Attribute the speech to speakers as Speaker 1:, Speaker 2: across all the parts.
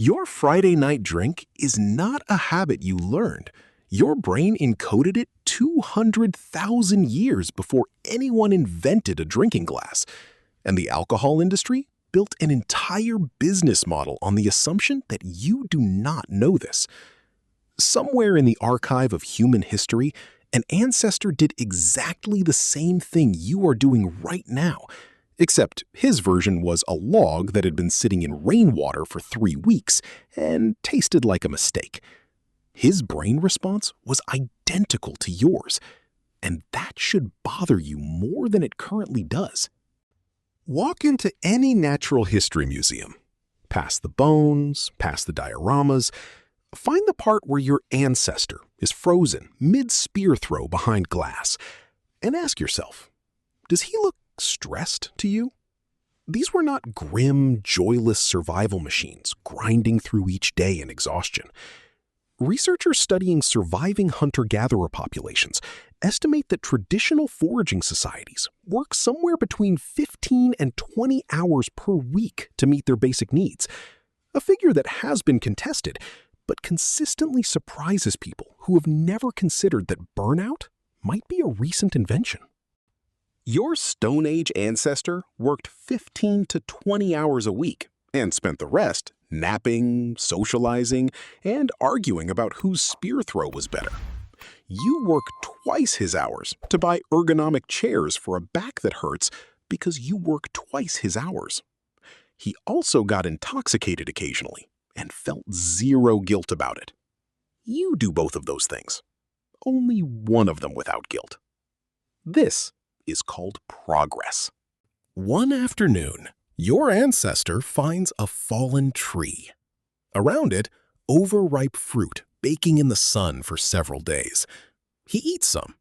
Speaker 1: Your Friday night drink is not a habit you learned. Your brain encoded it 200,000 years before anyone invented a drinking glass. And the alcohol industry built an entire business model on the assumption that you do not know this. Somewhere in the archive of human history, an ancestor did exactly the same thing you are doing right now, except his version was a log that had been sitting in rainwater for 3 weeks and tasted like a mistake. His brain response was identical to yours, and that should bother you more than it currently does. Walk into any natural history museum. Past the bones, past the dioramas, find the part where your ancestor is frozen mid-spear throw behind glass, and ask yourself, does he look stressed to you? These were not grim, joyless survival machines grinding through each day in exhaustion. Researchers studying surviving hunter-gatherer populations estimate that traditional foraging societies work somewhere between 15 and 20 hours per week to meet their basic needs, a figure that has been contested, but consistently surprises people who have never considered that burnout might be a recent invention. Your Stone Age ancestor worked 15 to 20 hours a week and spent the rest napping, socializing, and arguing about whose spear throw was better. You work twice his hours to buy ergonomic chairs for a back that hurts because you work twice his hours. He also got intoxicated occasionally and felt zero guilt about it. You do both of those things, only one of them without guilt. This is called progress. One afternoon, your ancestor finds a fallen tree. Around it, overripe fruit baking in the sun for several days. He eats some.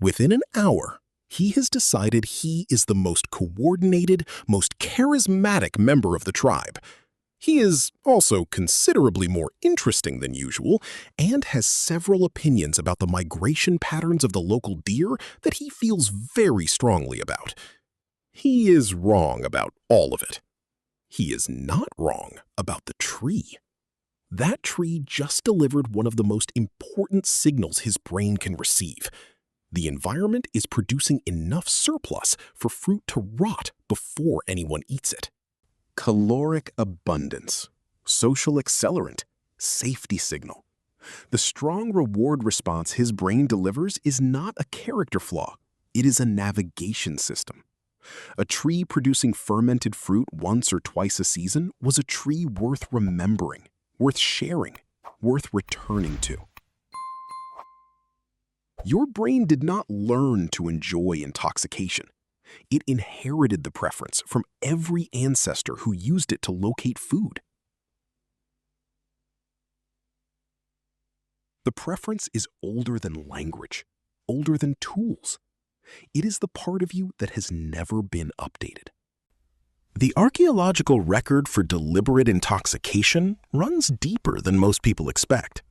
Speaker 1: Within an hour, he has decided he is the most coordinated, most charismatic member of the tribe. He is also considerably more interesting than usual and has several opinions about the migration patterns of the local deer that he feels very strongly about. He is wrong about all of it. He is not wrong about the tree. That tree just delivered one of the most important signals his brain can receive. The environment is producing enough surplus for fruit to rot before anyone eats it. Caloric abundance, social accelerant, safety signal. The strong reward response his brain delivers is not a character flaw. It is a navigation system. A tree producing fermented fruit once or twice a season was a tree worth remembering, worth sharing, worth returning to. Your brain did not learn to enjoy intoxication. It inherited the preference from every ancestor who used it to locate food. The preference is older than language, older than tools. It is the part of you that has never been updated. The archaeological record for deliberate intoxication runs deeper than most people expect.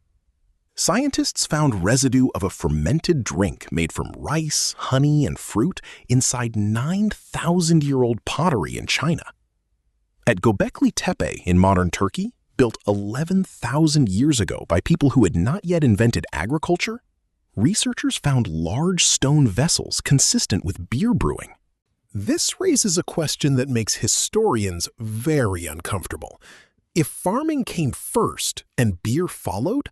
Speaker 1: Scientists found residue of a fermented drink made from rice, honey, and fruit inside 9,000-year-old pottery in China. At Göbekli Tepe in modern Turkey, built 11,000 years ago by people who had not yet invented agriculture, researchers found large stone vessels consistent with beer brewing. This raises a question that makes historians very uncomfortable. If farming came first and beer followed,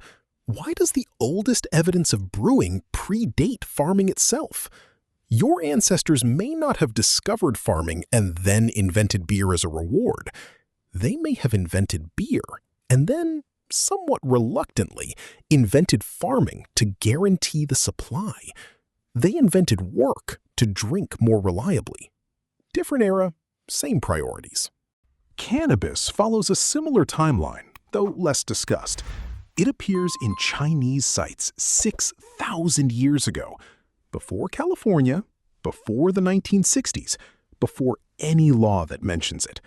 Speaker 1: why does the oldest evidence of brewing predate farming itself? Your ancestors may not have discovered farming and then invented beer as a reward. They may have invented beer and then, somewhat reluctantly, invented farming to guarantee the supply. They invented work to drink more reliably. Different era, same priorities. Cannabis follows a similar timeline, though less discussed. It appears in Chinese sites 6,000 years ago, before California, before the 1960s, before any law that mentions it.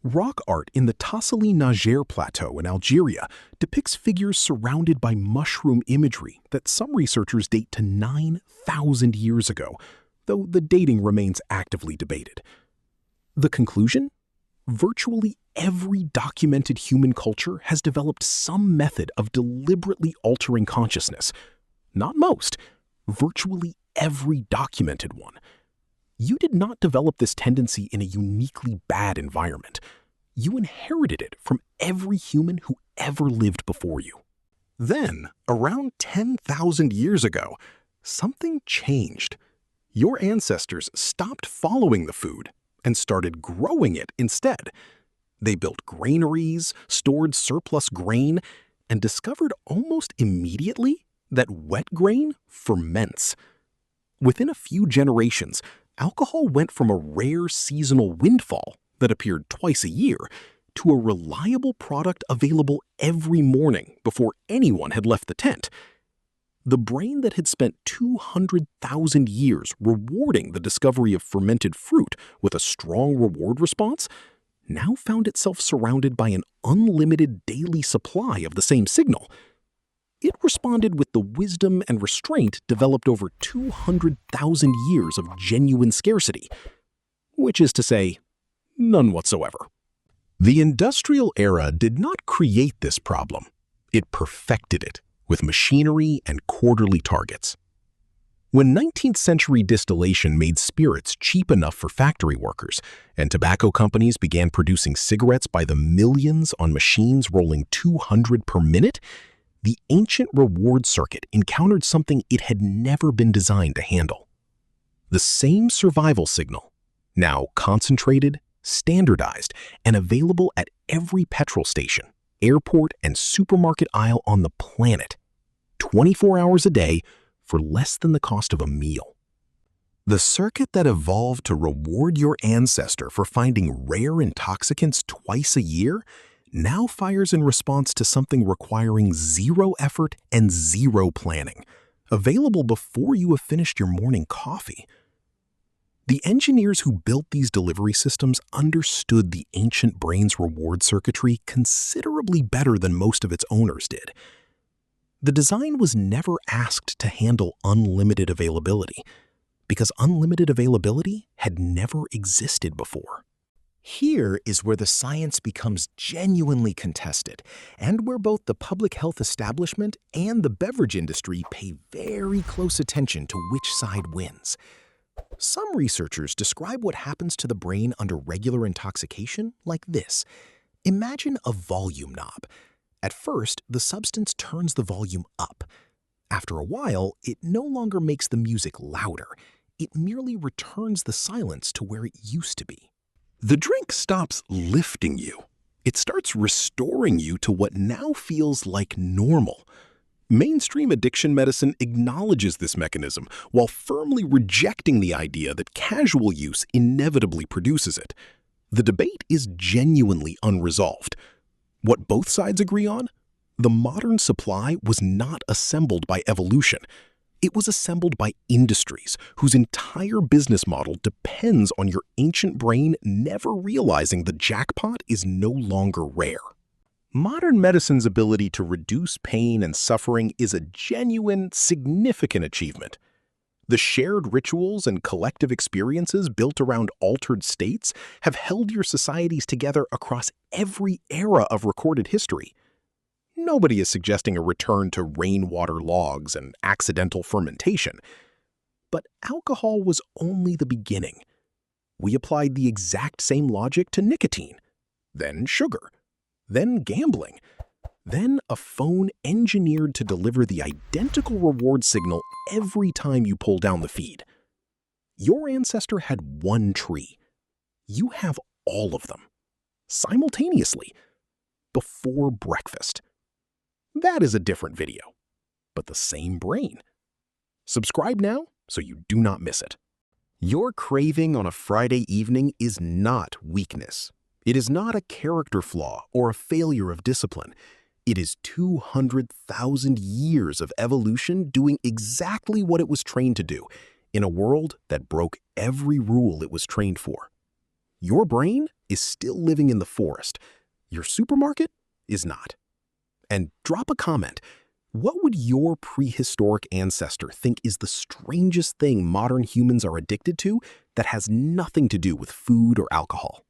Speaker 1: Rock art in the Tassili Niger Plateau in Algeria depicts figures surrounded by mushroom imagery that some researchers date to 9,000 years ago, though the dating remains actively debated. The conclusion? Virtually every documented human culture has developed some method of deliberately altering consciousness. Not most, virtually every documented one. You did not develop this tendency in a uniquely bad environment. You inherited it from every human who ever lived before you. Then, around 10,000 years ago, something changed. Your ancestors stopped following the food and started growing it instead. They built granaries, stored surplus grain, and discovered almost immediately that wet grain ferments. Within a few generations, alcohol went from a rare seasonal windfall that appeared twice a year to a reliable product available every morning before anyone had left the tent. The brain that had spent 200,000 years rewarding the discovery of fermented fruit with a strong reward response now found itself surrounded by an unlimited daily supply of the same signal. It responded with the wisdom and restraint developed over 200,000 years of genuine scarcity, which is to say, none whatsoever. The industrial era did not create this problem. It perfected it with machinery and quarterly targets. When 19th century distillation made spirits cheap enough for factory workers, and tobacco companies began producing cigarettes by the millions on machines rolling 200 per minute, the ancient reward circuit encountered something it had never been designed to handle. The same survival signal, now concentrated, standardized, and available at every petrol station, airport, and supermarket aisle on the planet, 24 hours a day for less than the cost of a meal. The circuit that evolved to reward your ancestor for finding rare intoxicants twice a year now fires in response to something requiring zero effort and zero planning, available before you have finished your morning coffee. The engineers who built these delivery systems understood the ancient brain's reward circuitry considerably better than most of its owners did. The design was never asked to handle unlimited availability, because unlimited availability had never existed before. Here is where the science becomes genuinely contested, and where both the public health establishment and the beverage industry pay very close attention to which side wins. Some researchers describe what happens to the brain under regular intoxication like this. Imagine a volume knob. At first, the substance turns the volume up. After a while, it no longer makes the music louder. It merely returns the silence to where it used to be. The drink stops lifting you. It starts restoring you to what now feels like normal. Mainstream addiction medicine acknowledges this mechanism while firmly rejecting the idea that casual use inevitably produces it. The debate is genuinely unresolved. What both sides agree on? The modern supply was not assembled by evolution. It was assembled by industries whose entire business model depends on your ancient brain never realizing the jackpot is no longer rare. Modern medicine's ability to reduce pain and suffering is a genuine, significant achievement. The shared rituals and collective experiences built around altered states have held your societies together across every era of recorded history. Nobody is suggesting a return to rainwater logs and accidental fermentation. But alcohol was only the beginning. We applied the exact same logic to nicotine, then sugar, then gambling, then a phone engineered to deliver the identical reward signal every time you pull down the feed. Your ancestor had one tree. You have all of them, simultaneously, before breakfast. That is a different video, but the same brain. Subscribe now so you do not miss it. Your craving on a Friday evening is not weakness. It is not a character flaw or a failure of discipline. It is 200,000 years of evolution doing exactly what it was trained to do in a world that broke every rule it was trained for. Your brain is still living in the forest. Your supermarket is not. And drop a comment. What would your prehistoric ancestor think is the strangest thing modern humans are addicted to that has nothing to do with food or alcohol?